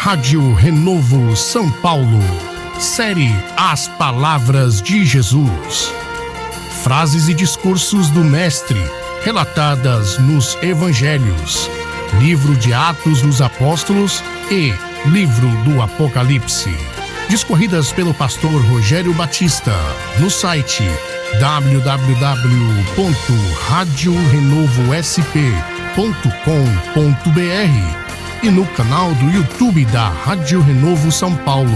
Rádio Renovo São Paulo. Série As Palavras de Jesus. Frases e discursos do Mestre, relatadas nos Evangelhos, Livro de Atos dos Apóstolos e Livro do Apocalipse. Discorridas pelo pastor Rogério Batista, no site www.radiorenovosp.com.br e no canal do YouTube da Rádio Renovo São Paulo,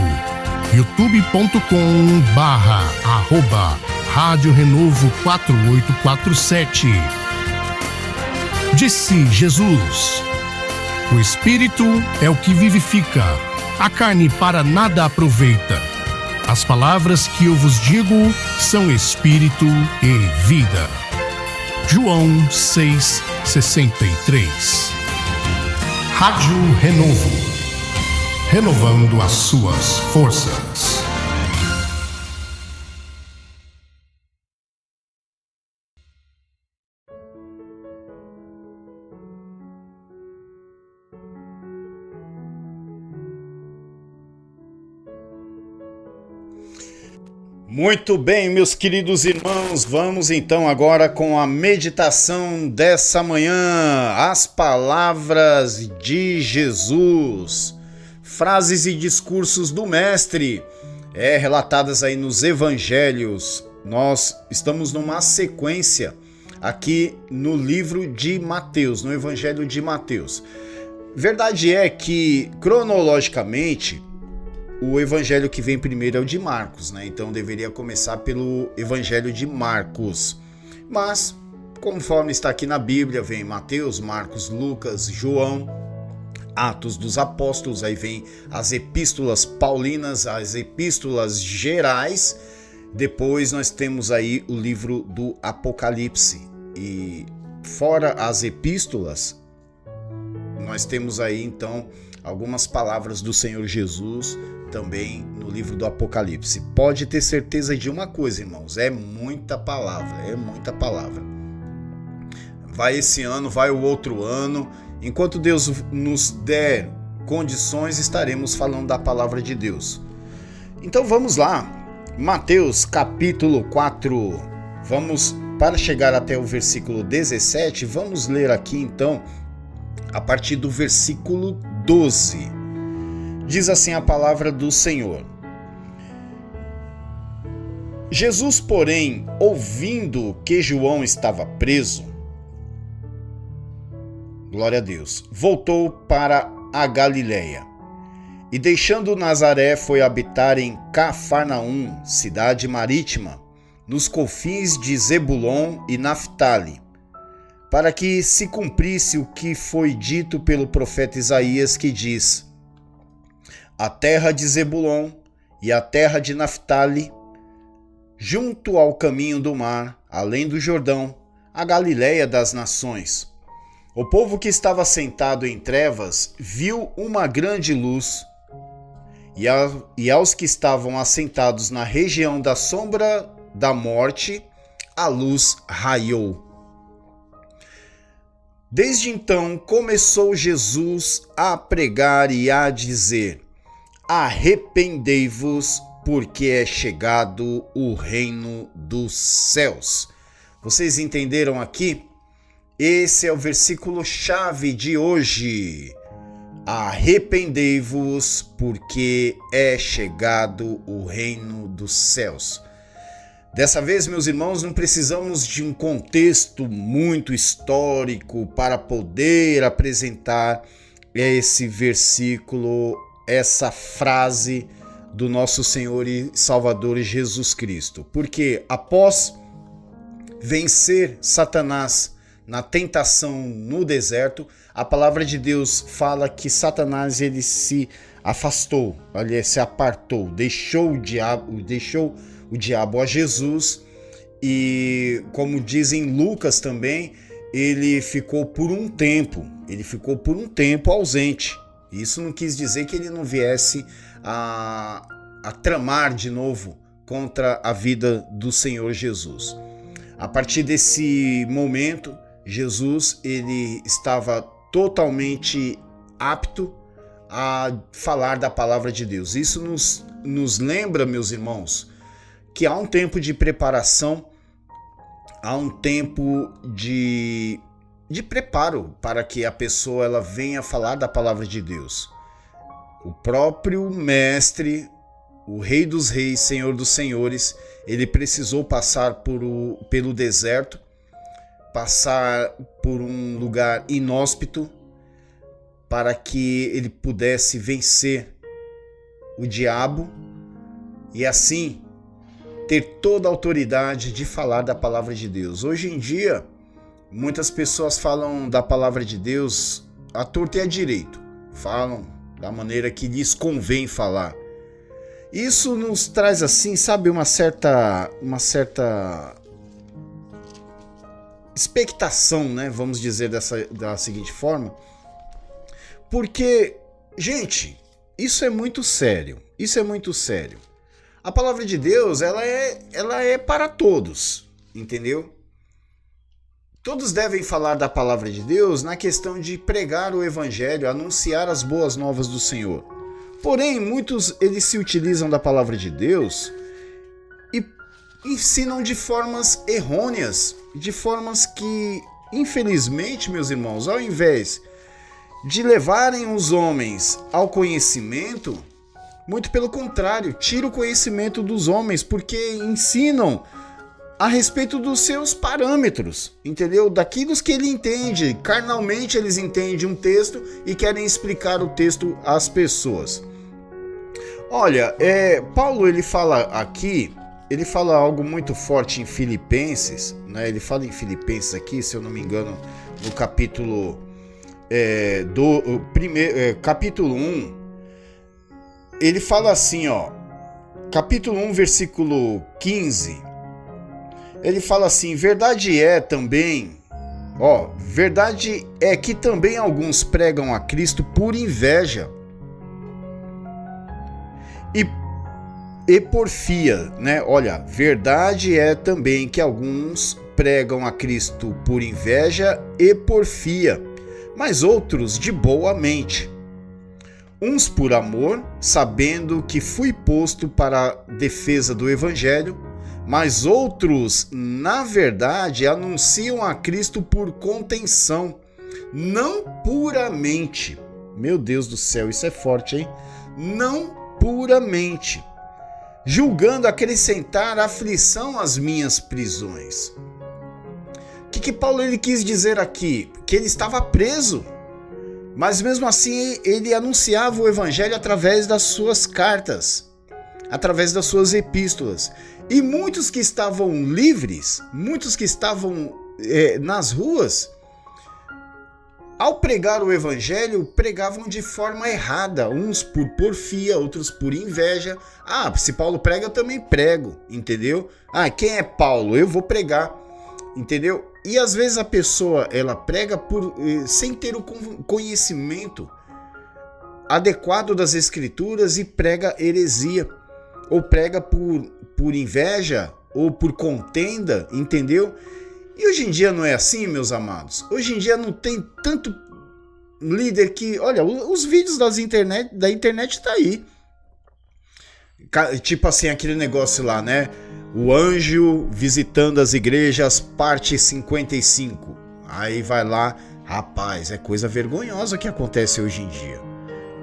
youtube.com/Rádio Renovo 4847. Disse Jesus: o Espírito é o que vivifica, a carne para nada aproveita. As palavras que eu vos digo são Espírito e vida. João 6,63. Rádio Renovo, renovando as suas forças. Muito bem, meus queridos irmãos, vamos então agora com a meditação dessa manhã, as palavras de Jesus, frases e discursos do Mestre, relatadas aí nos Evangelhos. Nós estamos numa sequência aqui no livro de Mateus, no Evangelho de Mateus. Verdade é que, cronologicamente, o evangelho que vem primeiro é o de Marcos, né? Então deveria começar pelo evangelho de Marcos. Mas, conforme está aqui na Bíblia, vem Mateus, Marcos, Lucas, João, Atos dos Apóstolos, aí vem as epístolas paulinas, as epístolas gerais. Depois nós temos aí o livro do Apocalipse. E fora as epístolas, nós temos aí então algumas palavras do Senhor Jesus também no livro do Apocalipse. Pode ter certeza de uma coisa, irmãos, é muita palavra. Vai esse ano, vai o outro ano. Enquanto Deus nos der condições, estaremos falando da palavra de Deus. Então vamos lá, Mateus capítulo 4, vamos para chegar até o versículo 17, vamos ler aqui então a partir do versículo 12. Diz assim a palavra do Senhor: Jesus, porém, ouvindo que João estava preso, glória a Deus, voltou para a Galileia e, deixando Nazaré, foi habitar em Cafarnaum, cidade marítima, nos confins de Zebulon e Naftali, para que se cumprisse o que foi dito pelo profeta Isaías, que diz: a terra de Zebulon e a terra de Naftali, junto ao caminho do mar, além do Jordão, a Galileia das nações. O povo que estava sentado em trevas viu uma grande luz, e aos que estavam assentados na região da sombra da morte, a luz raiou. Desde então começou Jesus a pregar e a dizer: arrependei-vos, porque é chegado o reino dos céus. Vocês entenderam aqui? Esse é o versículo chave de hoje. Arrependei-vos, porque é chegado o reino dos céus. Dessa vez, meus irmãos, não precisamos de um contexto muito histórico para poder apresentar esse versículo, essa frase do nosso Senhor e Salvador Jesus Cristo. Porque após vencer Satanás na tentação no deserto, a palavra de Deus fala que Satanás ele se afastou, ele se apartou, deixou o diabo a Jesus, e como dizem Lucas também, ele ficou por um tempo ausente. Isso não quis dizer que ele não viesse a tramar de novo contra a vida do Senhor Jesus. A partir desse momento, Jesus ele estava totalmente apto a falar da palavra de Deus. Isso nos lembra, meus irmãos, que há um tempo de preparação, há um tempo de preparo para que a pessoa ela venha falar da palavra de Deus. O próprio Mestre, o Rei dos Reis, Senhor dos Senhores, ele precisou passar pelo deserto, passar por um lugar inóspito, para que ele pudesse vencer o diabo e assim ter toda a autoridade de falar da palavra de Deus. Hoje em dia, muitas pessoas falam da palavra de Deus à torta e à direito, falam da maneira que lhes convém falar. Isso nos traz assim, sabe, uma certa expectação, né? Vamos dizer da seguinte forma. Porque, gente, isso é muito sério. Isso é muito sério. A palavra de Deus, ela é para todos, entendeu? Todos devem falar da palavra de Deus na questão de pregar o evangelho, anunciar as boas novas do Senhor. Porém, muitos eles se utilizam da palavra de Deus e ensinam de formas errôneas, de formas que, infelizmente, meus irmãos, ao invés de levarem os homens ao conhecimento, muito pelo contrário, tira o conhecimento dos homens, porque ensinam a respeito dos seus parâmetros, entendeu? Daquilo que ele entende. Carnalmente eles entendem um texto e querem explicar o texto às pessoas. Olha, Paulo ele fala aqui, ele fala algo muito forte em Filipenses, né? Ele fala em Filipenses aqui, se eu não me engano, no capítulo capítulo 1, ele fala assim, ó, capítulo 1, versículo 15, ele fala assim: verdade é que também alguns pregam a Cristo por inveja e porfia, né? Olha, verdade é também que alguns pregam a Cristo por inveja e porfia, mas outros de boa mente. Uns por amor, sabendo que fui posto para a defesa do Evangelho, mas outros, na verdade, anunciam a Cristo por contenção, não puramente. Meu Deus do céu, isso é forte, hein? Não puramente, julgando acrescentar aflição às minhas prisões. O que Paulo ele quis dizer aqui? Que ele estava preso, mas mesmo assim ele anunciava o evangelho através das suas cartas, através das suas epístolas. E muitos que estavam livres, muitos que estavam nas ruas, ao pregar o evangelho, pregavam de forma errada, uns por porfia, outros por inveja. Ah, se Paulo prega, eu também prego, entendeu? Ah, quem é Paulo? Eu vou pregar, entendeu? E às vezes a pessoa, ela prega sem ter o conhecimento adequado das escrituras e prega heresia, ou prega por inveja, ou por contenda, entendeu? E hoje em dia não é assim, meus amados. Hoje em dia não tem tanto líder que... Olha, os vídeos da internet tá aí. Tipo assim, aquele negócio lá, né? O anjo visitando as igrejas, parte 55. Aí vai lá, rapaz, é coisa vergonhosa que acontece hoje em dia.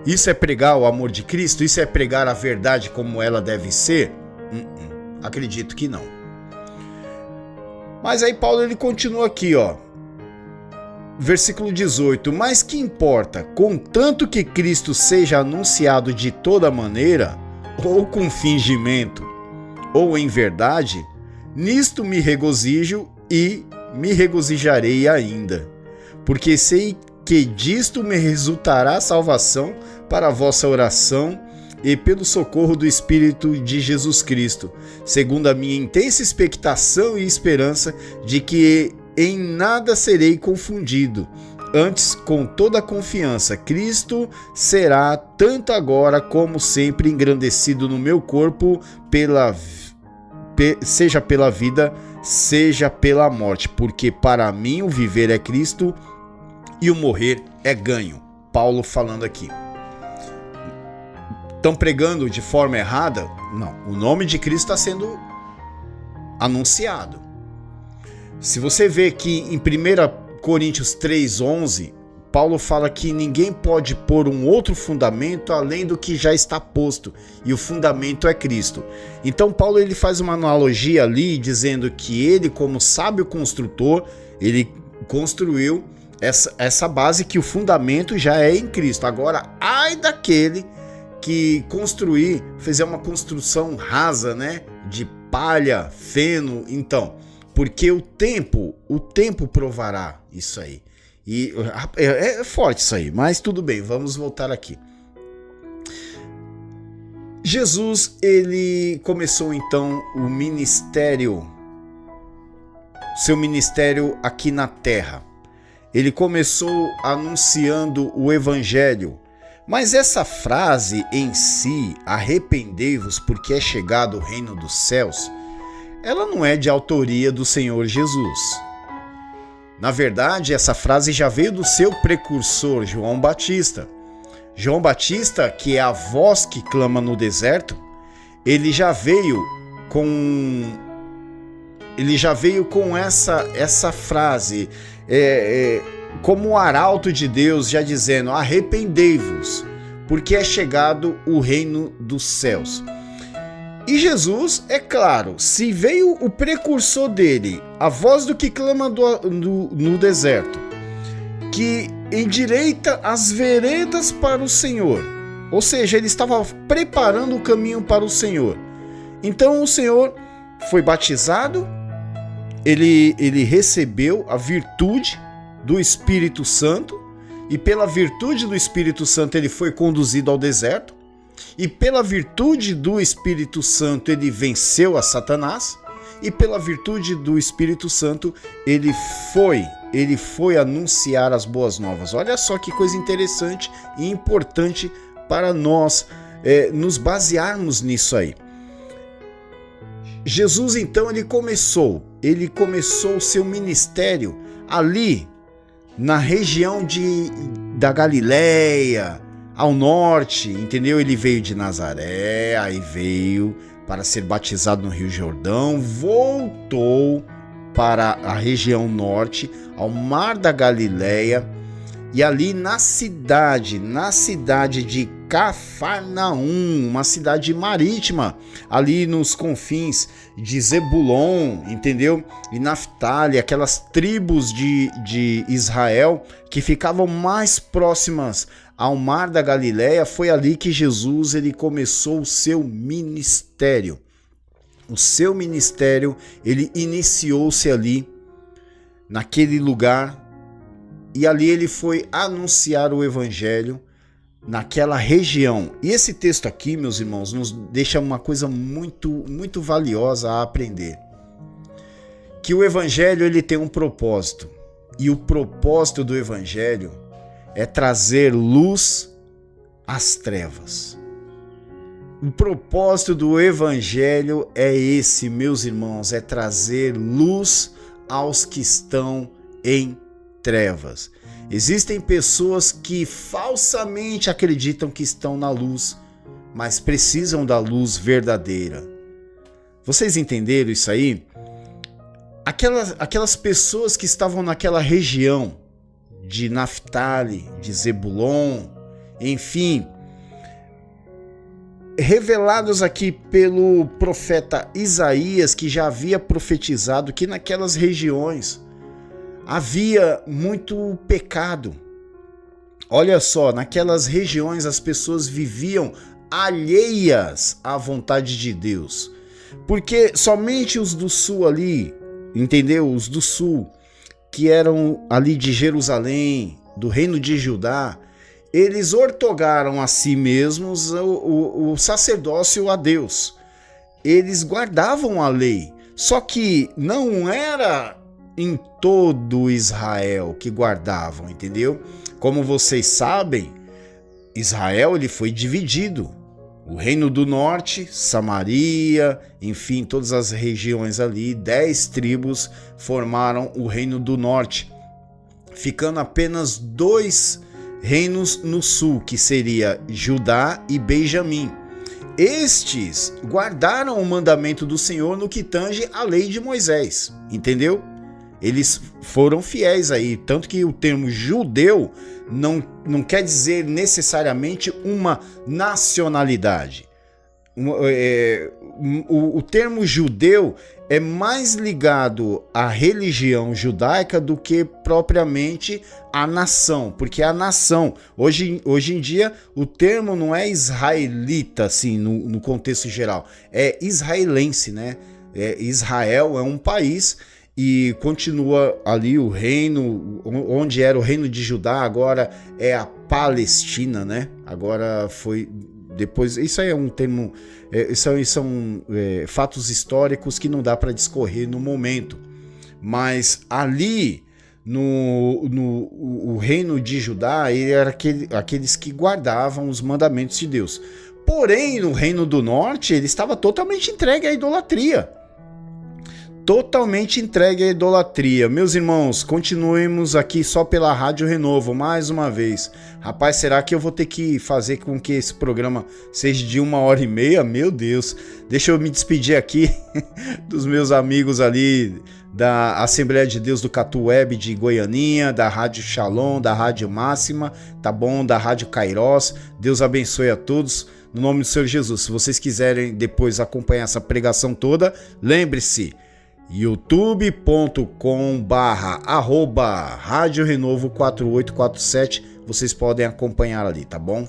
Isso é pregar o amor de Cristo? Isso é pregar a verdade como ela deve ser? Acredito que não. Mas aí Paulo ele continua aqui, ó. Versículo 18. Mas que importa, contanto que Cristo seja anunciado de toda maneira, ou com fingimento, ou em verdade, nisto me regozijo e me regozijarei ainda, porque sei que disto me resultará salvação para a vossa oração e pelo socorro do Espírito de Jesus Cristo, segundo a minha intensa expectação e esperança de que em nada serei confundido. Antes, com toda a confiança, Cristo será, tanto agora como sempre, engrandecido no meu corpo, seja pela vida, seja pela morte, porque para mim o viver é Cristo e o morrer é ganho. Paulo falando aqui. estão pregando de forma errada? Não, o nome de Cristo está sendo anunciado. Se você vê que em 1 Coríntios 3,11, Paulo fala que ninguém pode pôr um outro fundamento além do que já está posto, e o fundamento é Cristo. Então Paulo ele faz uma analogia ali, dizendo que ele, como sábio construtor, ele construiu essa base, que o fundamento já é em Cristo. Agora, ai daquele que fizer uma construção rasa, né, de palha, feno, então, porque o tempo provará isso aí. E é forte isso aí, mas tudo bem, vamos voltar aqui. Jesus, ele começou então seu ministério aqui na terra. Ele começou anunciando o evangelho. Mas essa frase em si, arrependei-vos porque é chegado o reino dos céus, ela não é de autoria do Senhor Jesus. Na verdade, essa frase já veio do seu precursor, João Batista. João Batista, que é a voz que clama no deserto, ele já veio com essa frase, como o arauto de Deus, já dizendo: arrependei-vos, porque é chegado o reino dos céus. E Jesus, é claro, se veio o precursor dele, a voz do que clama no deserto, que endireita as veredas para o Senhor, ou seja, ele estava preparando o caminho para o Senhor. Então o Senhor foi batizado, ele recebeu a virtude do Espírito Santo, e pela virtude do Espírito Santo ele foi conduzido ao deserto, e pela virtude do Espírito Santo ele venceu a Satanás, e pela virtude do Espírito Santo ele foi anunciar as boas novas. Olha só que coisa interessante e importante para nós nos basearmos nisso aí. Jesus então ele começou o seu ministério ali na região da Galileia, ao norte, entendeu? Ele veio de Nazaré, aí veio para ser batizado no Rio Jordão, voltou para a região norte, ao Mar da Galileia, e ali na cidade de Cafarnaum, uma cidade marítima, ali nos confins de Zebulon, entendeu? E Naftali, aquelas tribos de Israel que ficavam mais próximas ao Mar da Galileia. Foi ali que Jesus ele começou o seu ministério. O seu ministério, ele iniciou-se ali, naquele lugar, e ali ele foi anunciar o evangelho naquela região. E esse texto aqui, meus irmãos, nos deixa uma coisa muito, muito valiosa a aprender. Que o evangelho ele tem um propósito, e o propósito do evangelho é trazer luz às trevas. O propósito do evangelho é esse, meus irmãos, é trazer luz aos que estão em trevas. Existem pessoas que falsamente acreditam que estão na luz, mas precisam da luz verdadeira. Vocês entenderam isso aí? Aquelas pessoas que estavam naquela região de Naftali, de Zebulon, enfim, revelados aqui pelo profeta Isaías, que já havia profetizado que naquelas regiões havia muito pecado. Olha só, naquelas regiões as pessoas viviam alheias à vontade de Deus, porque somente os do sul ali, entendeu? Os do sul, que eram ali de Jerusalém, do reino de Judá, eles ortogaram a si mesmos o sacerdócio a Deus. Eles guardavam a lei, só que não era em todo Israel que guardavam, entendeu? Como vocês sabem, Israel ele foi dividido. O reino do norte, Samaria, enfim, todas as regiões ali, 10 tribos formaram o reino do norte, ficando apenas 2 reinos no sul, que seria Judá e Benjamim. Estes guardaram o mandamento do Senhor no que tange à lei de Moisés, entendeu? Eles foram fiéis aí, tanto que o termo judeu não quer dizer necessariamente uma nacionalidade. O termo judeu é mais ligado à religião judaica do que propriamente à nação, porque a nação, hoje em dia, o termo não é israelita, assim, no contexto geral, é israelense, né? Israel é um país e continua ali o reino, onde era o reino de Judá, agora é a Palestina, né? Agora foi... Depois, isso aí é um termo, isso aí são fatos históricos que não dá para discorrer no momento. Mas ali, o reino de Judá, ele era aqueles que guardavam os mandamentos de Deus. Porém, no reino do norte, ele estava totalmente entregue à idolatria. Totalmente entregue à idolatria. Meus irmãos, continuemos aqui só pela Rádio Renovo, mais uma vez. Rapaz, será que eu vou ter que fazer com que esse programa seja de 1h30? Meu Deus, deixa eu me despedir aqui dos meus amigos ali da Assembleia de Deus do Catu Web de Goianinha, da Rádio Shalom, da Rádio Máxima, tá bom? Da Rádio Kairos. Deus abençoe a todos, no nome do Senhor Jesus. Se vocês quiserem depois acompanhar essa pregação toda, lembre-se, youtube.com/Rádio Renovo 4847, vocês podem acompanhar ali, tá bom?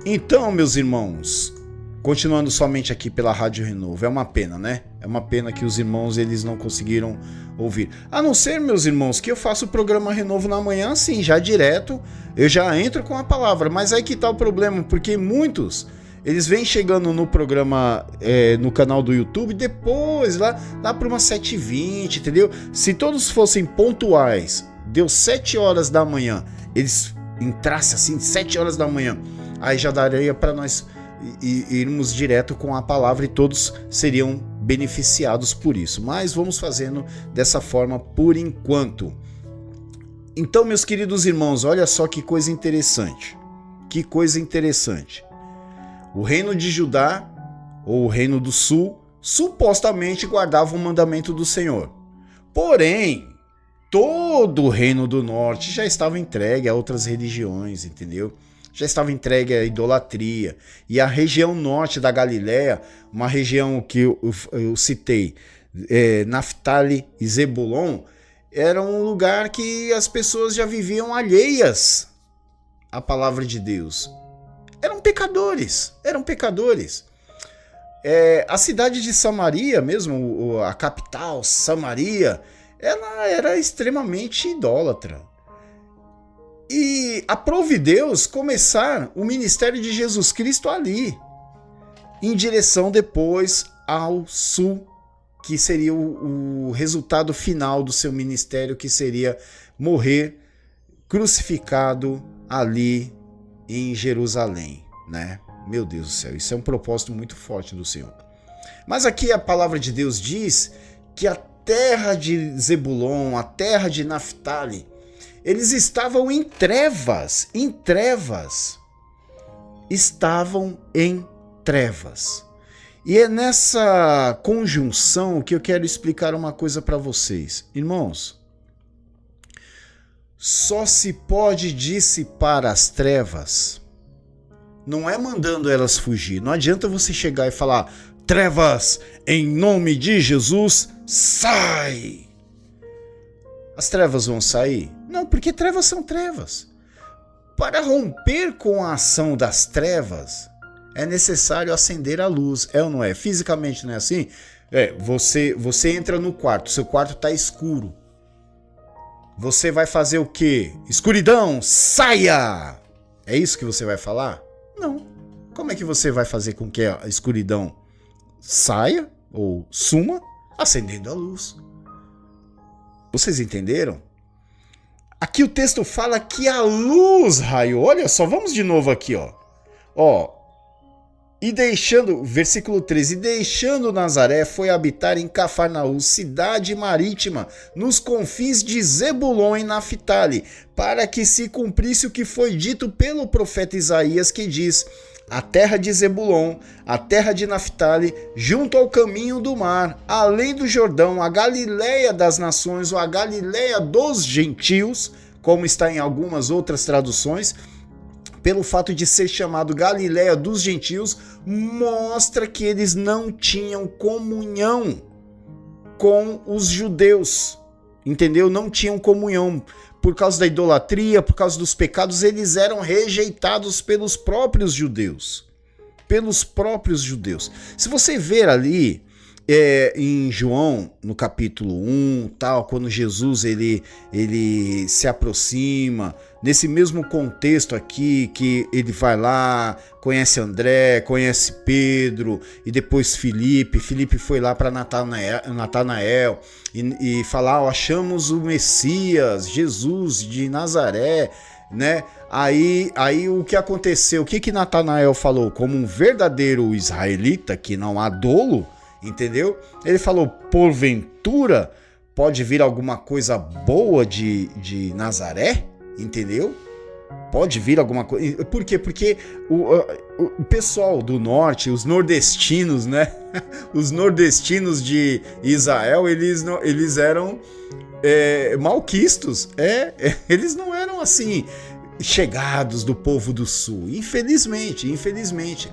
Então, meus irmãos, continuando somente aqui pela Rádio Renovo, é uma pena, né? É uma pena que os irmãos eles não conseguiram ouvir. A não ser, meus irmãos, que eu faço o programa Renovo na manhã, assim, já direto, eu já entro com a palavra, mas aí que tá o problema, porque muitos... Eles vêm chegando no programa, no canal do YouTube, depois, lá para umas 7h20, entendeu? Se todos fossem pontuais, deu 7 horas da manhã, eles entrassem assim, 7 horas da manhã, aí já daria para nós irmos direto com a palavra e todos seriam beneficiados por isso. Mas vamos fazendo dessa forma por enquanto. Então, meus queridos irmãos, olha só que coisa interessante. Que coisa interessante. O reino de Judá, ou o reino do sul, supostamente guardava o mandamento do Senhor. Porém, todo o reino do norte já estava entregue a outras religiões, entendeu? Já estava entregue à idolatria. E a região norte da Galileia, uma região que eu citei, Naftali e Zebulon, era um lugar que as pessoas já viviam alheias à palavra de Deus. Eram pecadores. A cidade de Samaria, mesmo a capital, Samaria, ela era extremamente idólatra. E aprove Deus começar o ministério de Jesus Cristo ali, em direção depois ao sul, que seria o resultado final do seu ministério, que seria morrer crucificado ali em Jerusalém, né? Meu Deus do céu, isso é um propósito muito forte do Senhor. Mas aqui a palavra de Deus diz que a terra de Zebulon, a terra de Naftali, eles estavam em trevas, estavam em trevas. E é nessa conjunção que eu quero explicar uma coisa para vocês. Irmãos, só se pode dissipar as trevas, não é mandando elas fugir. Não adianta você chegar e falar: trevas, em nome de Jesus, sai! As trevas vão sair? Não, porque trevas são trevas. Para romper com a ação das trevas, é necessário acender a luz. É ou não é? Fisicamente não é assim? Você entra no quarto, seu quarto está escuro. Você vai fazer o quê? Escuridão, saia! É isso que você vai falar? Não. Como é que você vai fazer com que a escuridão saia ou suma? Acendendo a luz. Vocês entenderam? Aqui o texto fala que a luz raiou. Olha só, vamos de novo aqui, ó. E deixando, versículo 13, e deixando Nazaré, foi habitar em Cafarnaum, cidade marítima, nos confins de Zebulon e Naphtali, para que se cumprisse o que foi dito pelo profeta Isaías, que diz: a terra de Zebulon, a terra de Naphtali, junto ao caminho do mar, além do Jordão, a Galileia das nações, ou a Galileia dos gentios, como está em algumas outras traduções. Pelo fato de ser chamado Galileia dos gentios, mostra que eles não tinham comunhão com os judeus, entendeu? Não tinham comunhão. Por causa da idolatria, por causa dos pecados, eles eram rejeitados pelos próprios judeus. Pelos próprios judeus. Se você ver ali em João, no capítulo 1, tal, quando Jesus ele se aproxima, nesse mesmo contexto aqui, que ele vai lá, conhece André, conhece Pedro, e depois Filipe foi lá para Natanael e falar: achamos o Messias, Jesus de Nazaré, né? Aí o que aconteceu? O que Natanael falou? Como um verdadeiro israelita, que não há dolo, entendeu? Ele falou: porventura pode vir alguma coisa boa de Nazaré? Entendeu? Pode vir alguma coisa. Por quê? Porque o pessoal do norte, os nordestinos, né? Os nordestinos de Israel, eles eram malquistos. Eles não eram assim chegados do povo do sul. Infelizmente.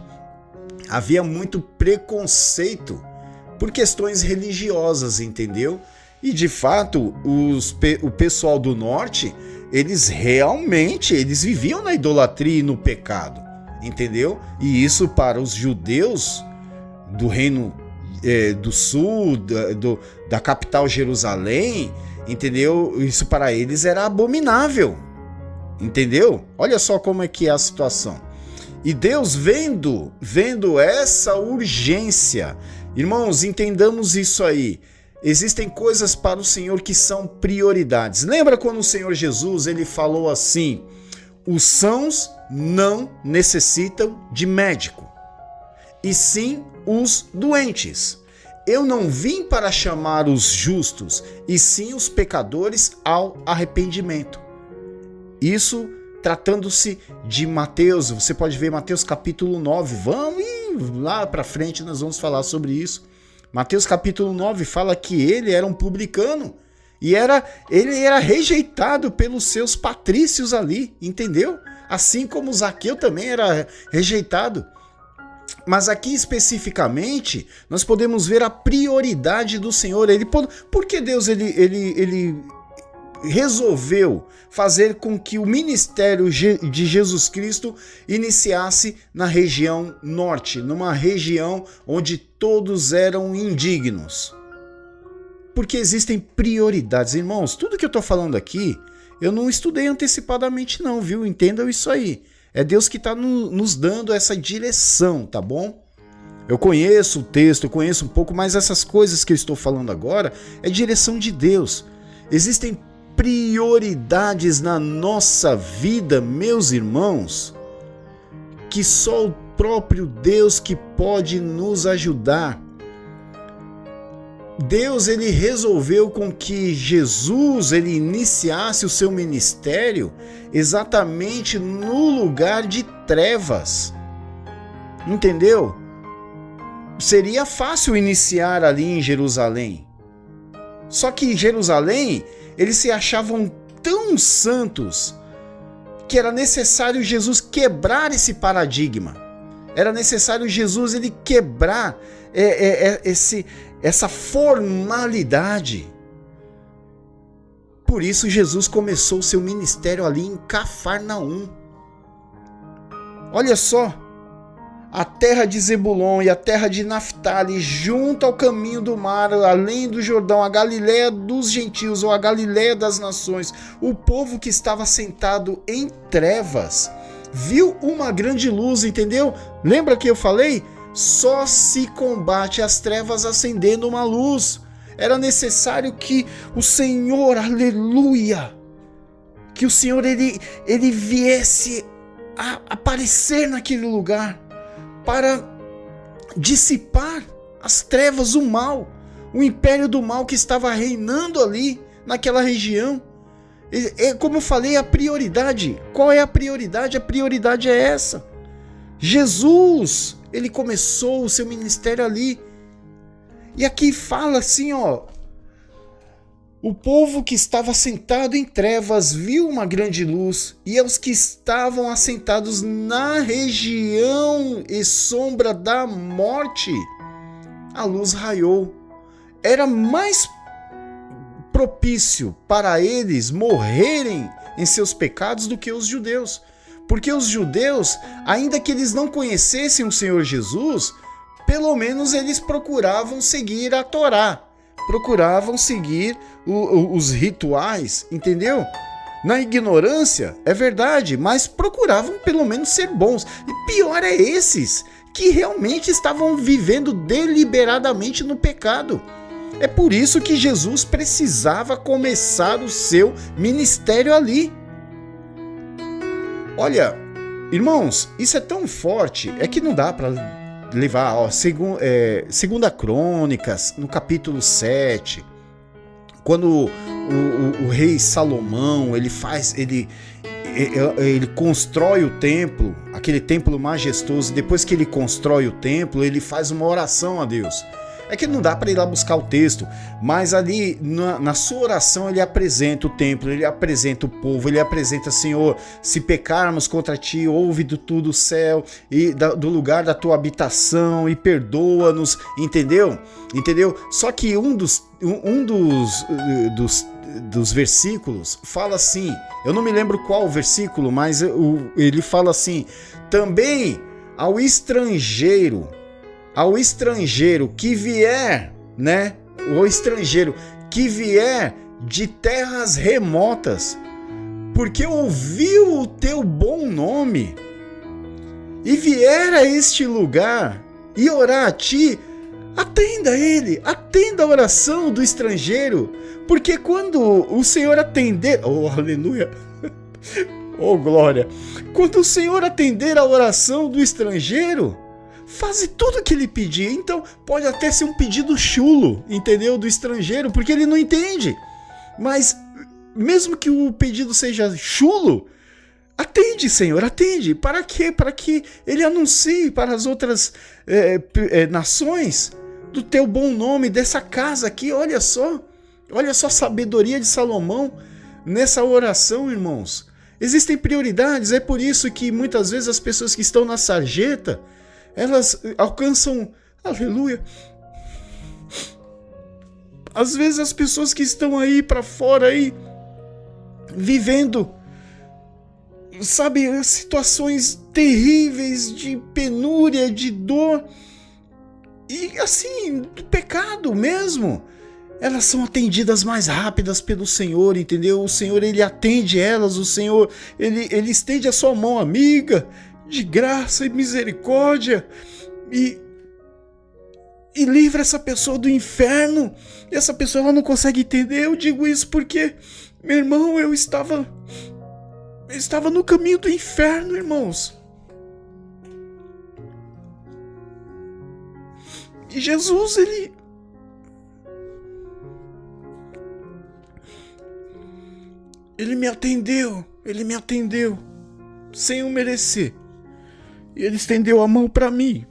Havia muito preconceito por questões religiosas, entendeu? E de fato, o pessoal do norte, eles viviam na idolatria e no pecado, entendeu? E isso para os judeus do reino do sul, da capital Jerusalém, entendeu? Isso para eles era abominável, entendeu? Olha só como é que é a situação. E Deus vendo essa urgência, irmãos, entendamos isso aí. Existem coisas para o Senhor que são prioridades. Lembra quando o Senhor Jesus ele falou assim: os sãos não necessitam de médico, e sim os doentes. Eu não vim para chamar os justos, e sim os pecadores ao arrependimento. Isso tratando-se de Mateus. Você pode ver Mateus capítulo 9. Vamos lá para frente, nós vamos falar sobre isso. Mateus capítulo 9 fala que ele era um publicano e ele era rejeitado pelos seus patrícios ali, entendeu? Assim como Zaqueu também era rejeitado. Mas aqui especificamente nós podemos ver a prioridade do Senhor. Por que Deus ele resolveu fazer com que o ministério de Jesus Cristo iniciasse na região norte, numa região onde todos eram indignos? Porque existem prioridades, irmãos. Tudo que eu estou falando aqui, eu não estudei antecipadamente não, viu? Entendam isso aí. É Deus que está nos dando essa direção, tá bom? Eu conheço o texto, eu conheço um pouco, mas essas coisas que eu estou falando agora é direção de Deus. Existem prioridades na nossa vida, meus irmãos, que só o próprio Deus que pode nos ajudar. Deus ele resolveu com que Jesus ele iniciasse o seu ministério exatamente no lugar de trevas. Entendeu? Seria fácil iniciar ali em Jerusalém. Só que em Jerusalém eles se achavam tão santos que era necessário Jesus quebrar esse paradigma. Era necessário Jesus ele quebrar essa formalidade. Por isso Jesus começou o seu ministério ali em Cafarnaum. Olha só, a terra de Zebulon e a terra de Naphtali, junto ao caminho do mar, além do Jordão, a Galileia dos gentios, ou a Galileia das nações, o povo que estava sentado em trevas viu uma grande luz, entendeu? Lembra que eu falei? Só se combate as trevas acendendo uma luz. Era necessário que o Senhor, aleluia, que o Senhor ele viesse a aparecer naquele lugar para dissipar as trevas, o mal, o império do mal que estava reinando ali, naquela região. Como eu falei, a prioridade. Qual é a prioridade? A prioridade é essa. Jesus, ele começou o seu ministério ali. E aqui fala assim, ó. O povo que estava sentado em trevas viu uma grande luz, e aos que estavam assentados na região e sombra da morte, a luz raiou. Era mais propício para eles morrerem em seus pecados do que os judeus. Porque os judeus, ainda que eles não conhecessem o Senhor Jesus, pelo menos eles procuravam seguir a Torá, procuravam seguir os rituais, entendeu? Na ignorância, é verdade, mas procuravam pelo menos ser bons. E pior é esses que realmente estavam vivendo deliberadamente no pecado. É por isso que Jesus precisava começar o seu ministério ali. Olha, irmãos, isso é tão forte, é que não dá para levar, ó, Segunda Crônicas, no capítulo 7, quando o rei Salomão, ele constrói o templo, aquele templo majestoso. Depois que ele constrói o templo, ele faz uma oração a Deus. É que não dá para ir lá buscar o texto, mas ali na sua oração ele apresenta o templo, ele apresenta o povo, ele apresenta: Senhor, se pecarmos contra ti, ouve do tudo o céu e do lugar da tua habitação e perdoa-nos, entendeu? Só que um dos versículos fala assim, eu não me lembro qual versículo, mas ele fala assim: também ao estrangeiro que vier, né? O estrangeiro que vier de terras remotas, porque ouviu o teu bom nome, e vier a este lugar e orar a ti, atenda a oração do estrangeiro, porque quando o Senhor atender, oh aleluia, oh glória, quando o Senhor atender a oração do estrangeiro, faze tudo o que ele pedir. Então pode até ser um pedido chulo, entendeu? Do estrangeiro, porque ele não entende. Mas mesmo que o pedido seja chulo, atende, Senhor, atende. Para quê? Para que ele anuncie para as outras nações do teu bom nome, dessa casa aqui. Olha só a sabedoria de Salomão nessa oração, irmãos. Existem prioridades, é por isso que muitas vezes as pessoas que estão na sarjeta, elas alcançam, aleluia. Às vezes as pessoas que estão aí para fora aí, vivendo, sabe, situações terríveis de penúria, de dor, e assim, do pecado mesmo, elas são atendidas mais rápidas pelo Senhor, entendeu? O Senhor, ele atende elas, o Senhor, ele estende a sua mão amiga, de graça e misericórdia, e livra essa pessoa do inferno. E essa pessoa, ela não consegue entender. Eu digo isso porque, meu irmão, eu estava no caminho do inferno, irmãos. E Jesus, ele me atendeu sem eu merecer. E ele estendeu a mão para mim.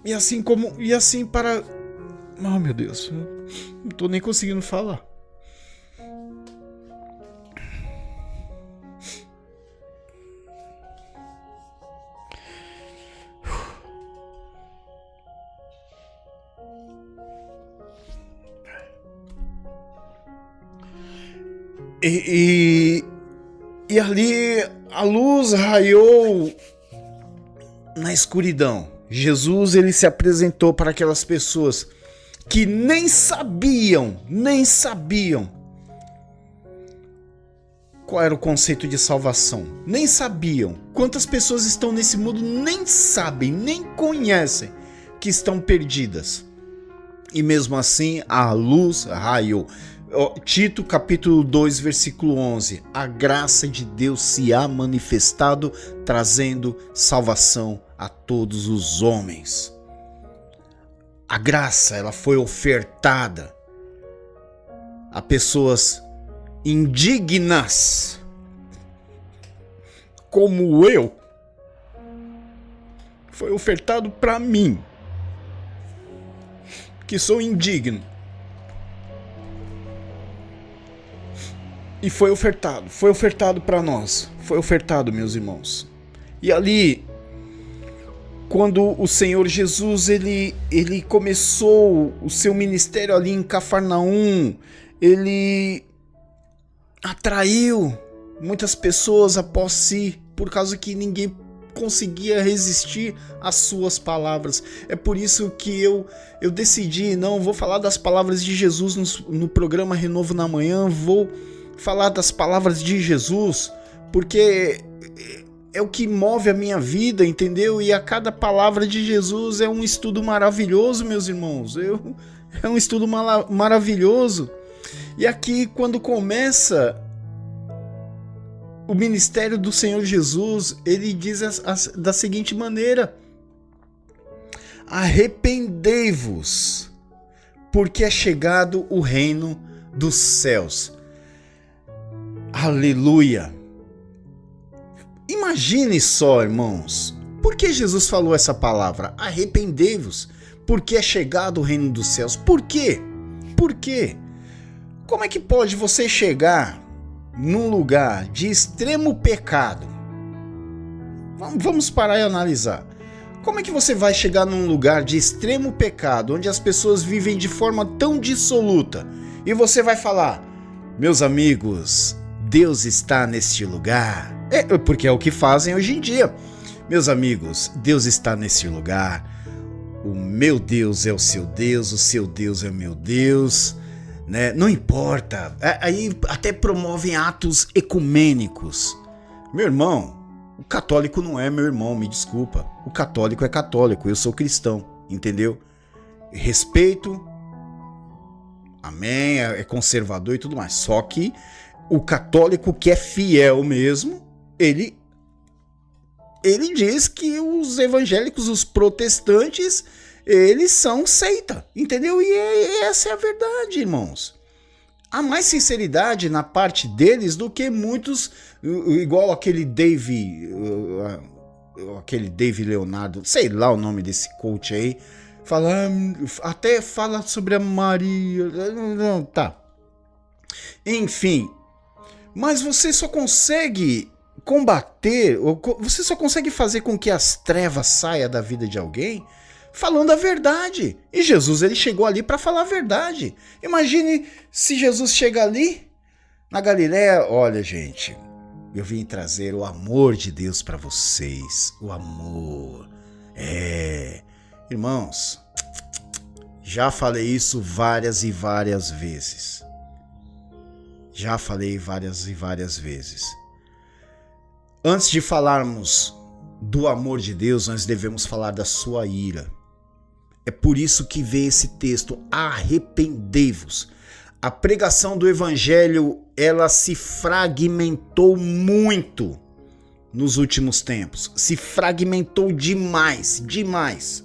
E assim para... Oh, meu Deus. Não tô nem conseguindo falar. E ali a luz raiou na escuridão. Jesus, ele se apresentou para aquelas pessoas que nem sabiam qual era o conceito de salvação. Nem sabiam. Quantas pessoas estão nesse mundo nem sabem, nem conhecem que estão perdidas. E mesmo assim a luz raiou. Tito capítulo 2 versículo 11: a graça de Deus se há manifestado, trazendo salvação a todos os homens. A graça, ela foi ofertada a pessoas indignas, como eu. Foi ofertado para mim, que sou indigno. E foi ofertado para nós. Foi ofertado, meus irmãos. E ali, quando o Senhor Jesus ele começou o seu ministério ali em Cafarnaum, ele atraiu muitas pessoas após si, por causa que ninguém conseguia resistir às suas palavras. É por isso que eu decidi, não vou falar das palavras de Jesus no programa Renovo na Manhã, vou falar das palavras de Jesus, porque é o que move a minha vida, entendeu? E a cada palavra de Jesus é um estudo maravilhoso, meus irmãos. É um estudo maravilhoso. E aqui, quando começa o ministério do Senhor Jesus, ele diz da seguinte maneira: arrependei-vos, porque é chegado o reino dos céus. Aleluia! Imagine só, irmãos, por que Jesus falou essa palavra? Arrependei-vos, porque é chegado o reino dos céus. Por quê? Por quê? Como é que pode você chegar num lugar de extremo pecado? Vamos parar e analisar. Como é que você vai chegar num lugar de extremo pecado, onde as pessoas vivem de forma tão dissoluta, e você vai falar: meus amigos, Deus está neste lugar? Porque é o que fazem hoje em dia. Meus amigos, Deus está neste lugar. O meu Deus é o seu Deus é meu Deus, né? Não importa. Aí até promovem atos ecumênicos. Meu irmão, o católico não é meu irmão, me desculpa. O católico é católico, eu sou cristão, entendeu? Respeito, amém, é conservador e tudo mais. Só que o católico que é fiel mesmo, ele diz que os evangélicos, os protestantes, eles são seita, entendeu? E essa é a verdade, irmãos. Há mais sinceridade na parte deles do que muitos, igual aquele Dave Leonardo, sei lá o nome desse coach aí, até fala sobre a Maria, não, tá. Enfim, mas você só consegue combater, você só consegue fazer com que as trevas saiam da vida de alguém falando a verdade. E Jesus, ele chegou ali para falar a verdade. Imagine se Jesus chega ali na Galileia: olha, gente, eu vim trazer o amor de Deus para vocês. O amor. Irmãos, já falei isso várias e várias vezes. Já falei várias e várias vezes. Antes de falarmos do amor de Deus, nós devemos falar da sua ira. É por isso que vem esse texto: arrependei-vos. A pregação do evangelho, ela se fragmentou muito nos últimos tempos. Se fragmentou demais, demais.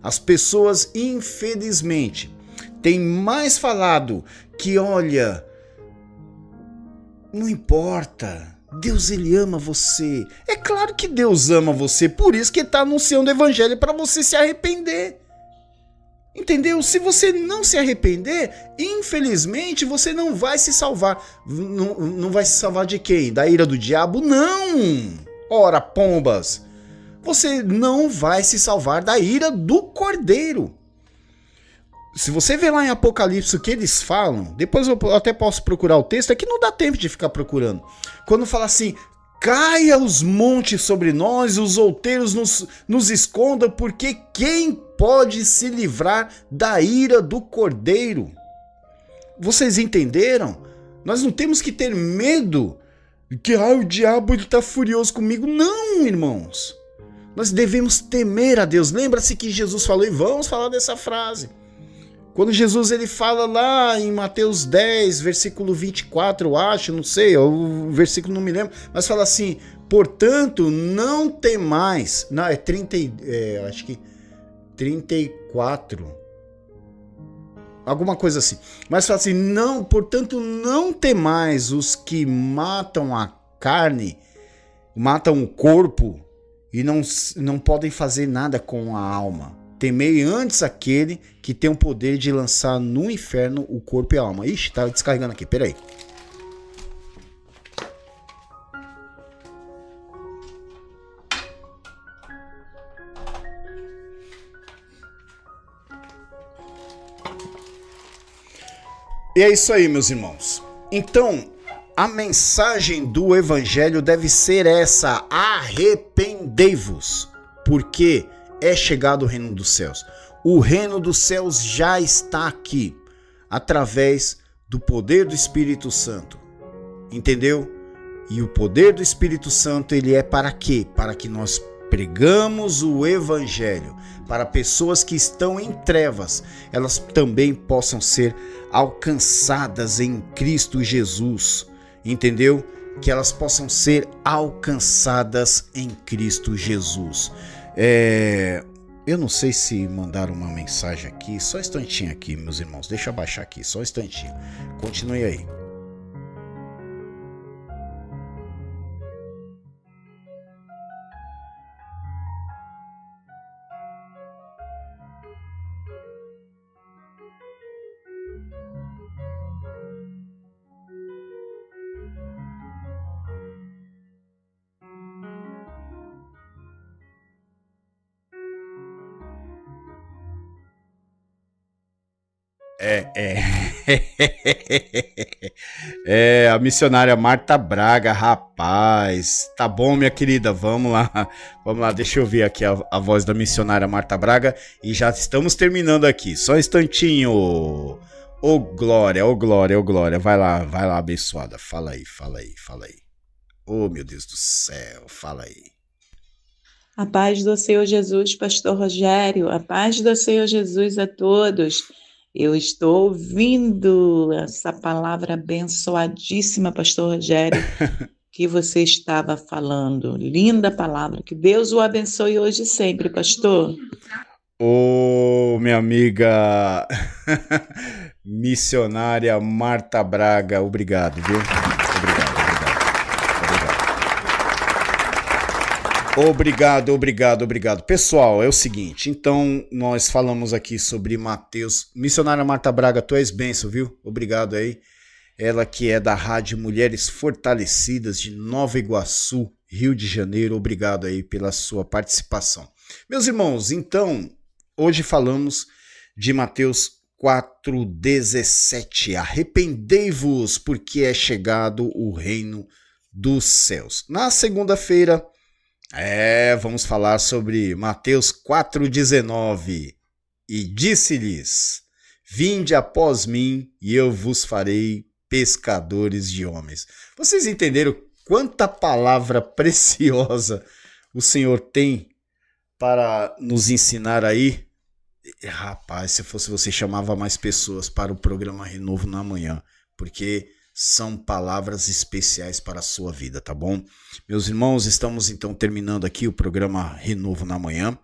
As pessoas, infelizmente, têm mais falado que, olha, não importa, Deus, ele ama você. É claro que Deus ama você, por isso que ele está anunciando o evangelho para você se arrepender. Entendeu? Se você não se arrepender, infelizmente você não vai se salvar. Não vai se salvar de quem? Da ira do diabo? Não! Ora, pombas! Você não vai se salvar da ira do Cordeiro. Se você ver lá em Apocalipse o que eles falam, depois eu até posso procurar o texto, é que não dá tempo de ficar procurando. Quando fala assim: caia os montes sobre nós, os outeiros nos escondam, porque quem pode se livrar da ira do Cordeiro? Vocês entenderam? Nós não temos que ter medo que o diabo está furioso comigo. Não, irmãos. Nós devemos temer a Deus. Lembra-se que Jesus falou, e vamos falar dessa frase. Quando Jesus ele fala lá em Mateus 10, versículo 24, eu acho, não sei, o versículo não me lembro, mas fala assim: portanto, não temais. Não, acho que 34. alguma coisa assim. Mas fala assim, não, portanto, não temais os que matam a carne, matam o corpo e não podem fazer nada com a alma. Temei antes aquele que tem o poder de lançar no inferno o corpo e a alma. Ixi, tá descarregando aqui, peraí. E é isso aí, meus irmãos. Então, a mensagem do evangelho deve ser essa: arrependei-vos, porque é chegado o reino dos céus. O reino dos céus já está aqui, através do poder do Espírito Santo. Entendeu? E o poder do Espírito Santo, ele é para quê? Para que nós pregamos o evangelho para pessoas que estão em trevas, elas também possam ser alcançadas em Cristo Jesus, entendeu? Que elas possam ser alcançadas em Cristo Jesus. Eu não sei se mandaram uma mensagem aqui, só um instantinho aqui, meus irmãos, deixa eu abaixar aqui, só um instantinho, continue aí. A missionária Marta Braga, rapaz. Tá bom, minha querida, vamos lá, deixa eu ver aqui a voz da missionária Marta Braga e já estamos terminando aqui, só um instantinho. Ô glória, vai lá, abençoada, fala aí. Oh, meu Deus do céu, fala aí. A paz do Senhor Jesus, pastor Rogério, a paz do Senhor Jesus a todos. Eu estou ouvindo essa palavra abençoadíssima, pastor Rogério, que você estava falando. Linda palavra, que Deus o abençoe hoje e sempre, pastor. Ô, minha amiga missionária Marta Braga, obrigado, viu? Obrigado. Pessoal, é o seguinte, então nós falamos aqui sobre Mateus. Missionária Marta Braga, tu és bênção, viu? Obrigado aí. Ela que é da Rádio Mulheres Fortalecidas de Nova Iguaçu, Rio de Janeiro. Obrigado aí pela sua participação. Meus irmãos, então, hoje falamos de Mateus 4,17. Arrependei-vos, porque é chegado o reino dos céus. Na segunda-feira, vamos falar sobre Mateus 4,19. E disse-lhes: vinde após mim, e eu vos farei pescadores de homens. Vocês entenderam quanta palavra preciosa o Senhor tem para nos ensinar aí? Rapaz, se fosse você, chamava mais pessoas para o programa Renovo na manhã, porque são palavras especiais para a sua vida, tá bom? Meus irmãos, estamos então terminando aqui o programa Renovo na manhã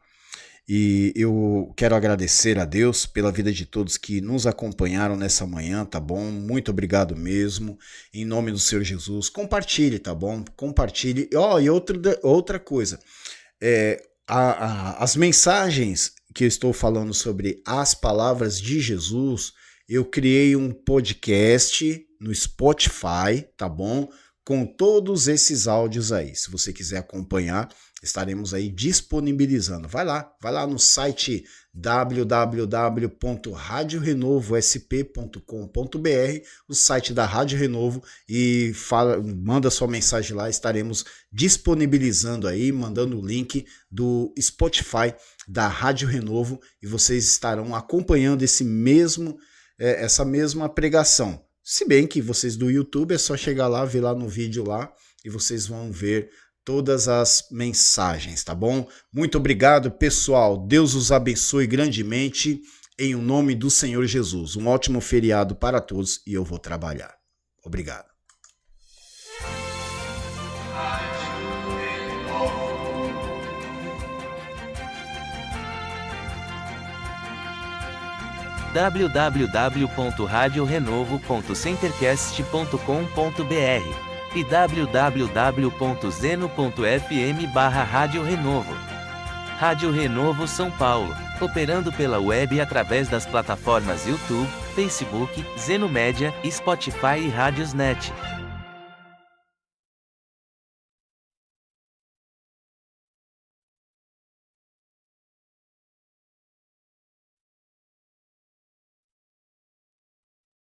e eu quero agradecer a Deus pela vida de todos que nos acompanharam nessa manhã, tá bom? Muito obrigado mesmo, em nome do Senhor Jesus. Compartilhe, tá bom? Compartilhe. E outra coisa, as mensagens que eu estou falando sobre as palavras de Jesus, eu criei um podcast no Spotify, tá bom? Com todos esses áudios aí. Se você quiser acompanhar, estaremos aí disponibilizando. Vai lá no site www.radiorenovosp.com.br, o site da Rádio Renovo, e manda sua mensagem lá, estaremos disponibilizando aí, mandando o link do Spotify da Rádio Renovo e vocês estarão acompanhando essa mesma pregação. Se bem que vocês do YouTube é só chegar lá, ver lá no vídeo lá e vocês vão ver todas as mensagens, tá bom? Muito obrigado, pessoal. Deus os abençoe grandemente em nome do Senhor Jesus. Um ótimo feriado para todos e eu vou trabalhar. Obrigado. www.radiorenovo.centercast.com.br e www.zeno.fm/Rádio Renovo. Rádio Renovo São Paulo, operando pela web através das plataformas YouTube, Facebook, Zeno Média, Spotify e Rádiosnet.